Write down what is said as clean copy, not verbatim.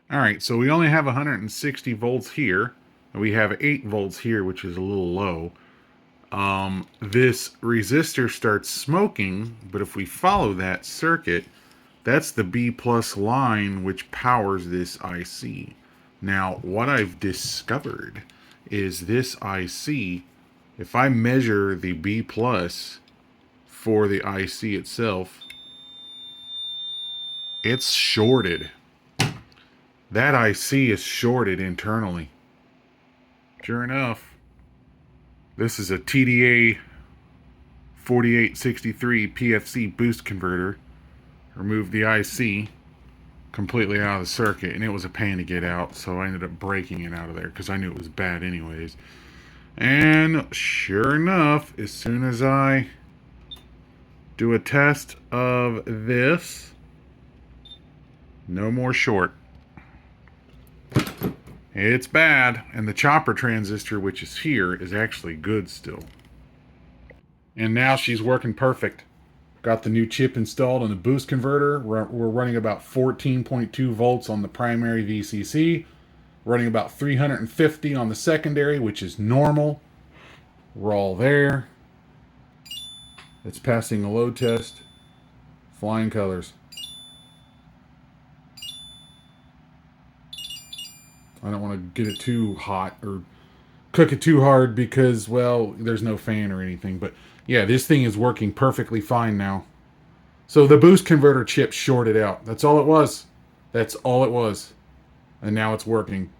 All right, so we only have 160 volts here. And we have 8 volts here, which is a little low. This resistor starts smoking, but if we follow that circuit, that's the B plus line which powers this IC. Now, what I've discovered is this IC, if I measure the B plus for the IC itself, it's shorted. That IC is shorted internally. Sure enough, this is a TDA 4863 PFC boost converter. Removed the IC completely out of the circuit, and it was a pain to get out, so I ended up breaking it out of there because I knew it was bad anyways. And sure enough, as soon as I do a test of this, no more short. It's bad, and the chopper transistor, which is here, is actually good still. And now she's working perfect. Got the new chip installed on the boost converter. We're running about 14.2 volts on the primary VCC, running about 350 on the secondary, which is normal. We're all there. It's passing a load test. Flying colors. I don't want to get it too hot or cook it too hard because, well, there's no fan or anything. But yeah, this thing is working perfectly fine now. So the boost converter chip shorted out. That's all it was. That's all it was. And now it's working.